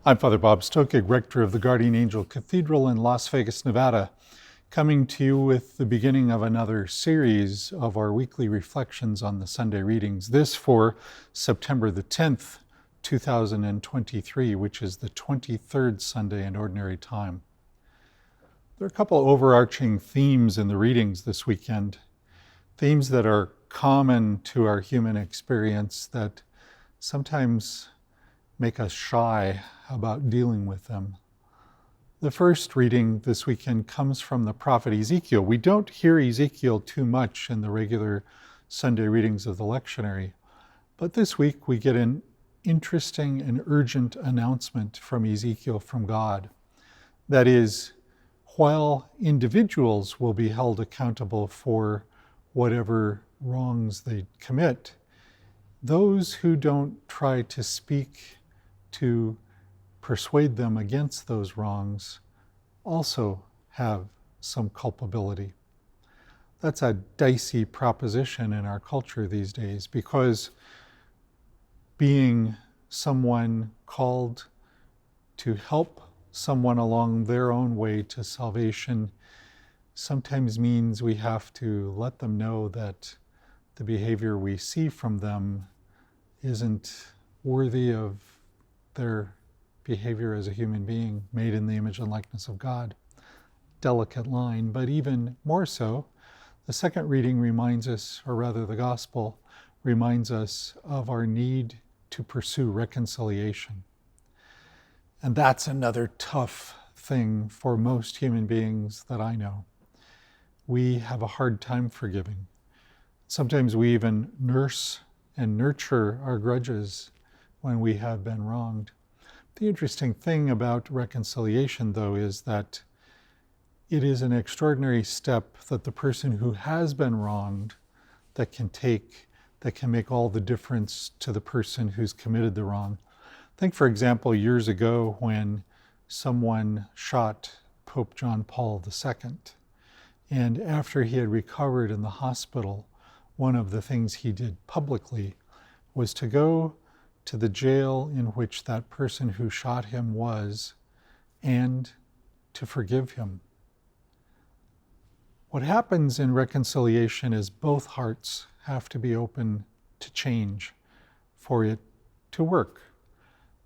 I'm Father Bob Stokig, rector of the Guardian Angel Cathedral in Las Vegas, Nevada, coming to you with the beginning of another series of our weekly reflections on the Sunday readings. This for September the 10th, 2023, which is the 23rd Sunday in Ordinary Time. There are a couple overarching themes in the readings this weekend, themes that are common to our human experience that sometimes make us shy about dealing with them. The first reading this weekend comes from the prophet Ezekiel. We don't hear Ezekiel too much in the regular Sunday readings of the lectionary, but this week we get an interesting and urgent announcement from Ezekiel from God. That is, while individuals will be held accountable for whatever wrongs they commit, those who don't try to speak to persuade them against those wrongs also have some culpability. That's a dicey proposition in our culture these days, because being someone called to help someone along their own way to salvation sometimes means we have to let them know that the behavior we see from them isn't worthy of their behavior as a human being made in the image and likeness of God. Delicate line, but even more so, the second reading reminds us, or rather the gospel reminds us of our need to pursue reconciliation. And that's another tough thing for most human beings that I know. We have a hard time forgiving. Sometimes we even nurse and nurture our grudges when we have been wronged. The interesting thing about reconciliation, though, is that it is an extraordinary step that the person who has been wronged that can make all the difference to the person who's committed the wrong. Think, for example, years ago when someone shot Pope John Paul II, and after he had recovered in the hospital, one of the things he did publicly was to go to the jail in which that person who shot him was, and to forgive him. What happens in reconciliation is both hearts have to be open to change for it to work.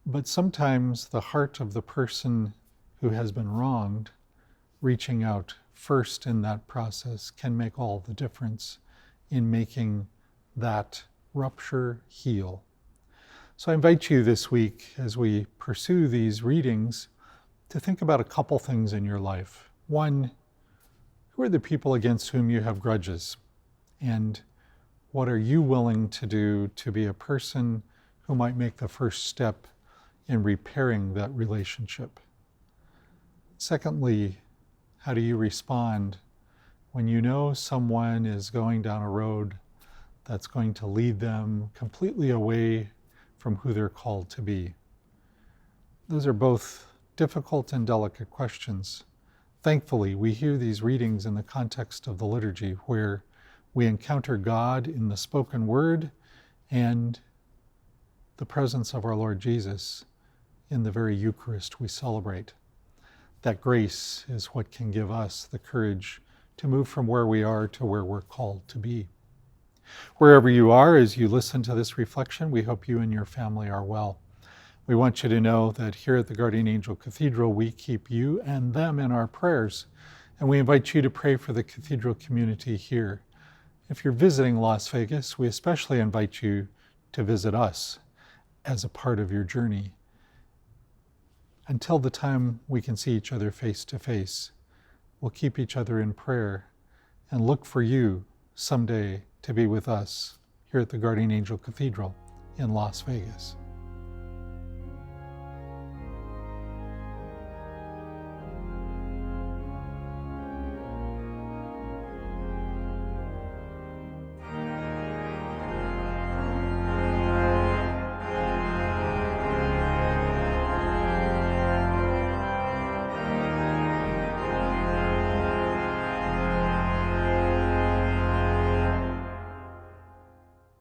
But sometimes the heart of the person who has been wronged, reaching out first in that process, can make all the difference in making that rupture heal. So I invite you this week, as we pursue these readings, to think about a couple things in your life. One, who are the people against whom you have grudges? And what are you willing to do to be a person who might make the first step in repairing that relationship? Secondly, how do you respond when you know someone is going down a road that's going to lead them completely away from who they're called to be? Those are both difficult and delicate questions. Thankfully, we hear these readings in the context of the liturgy, where we encounter God in the spoken word and the presence of our Lord Jesus in the very Eucharist we celebrate. That grace is what can give us the courage to move from where we are to where we're called to be. Wherever you are as you listen to this reflection, we hope you and your family are well. We want you to know that here at the Guardian Angel Cathedral, we keep you and them in our prayers, and we invite you to pray for the cathedral community here. If you're visiting Las Vegas, we especially invite you to visit us as a part of your journey. Until the time we can see each other face to face, we'll keep each other in prayer and look for you someday to be with us here at the Guardian Angel Cathedral in Las Vegas.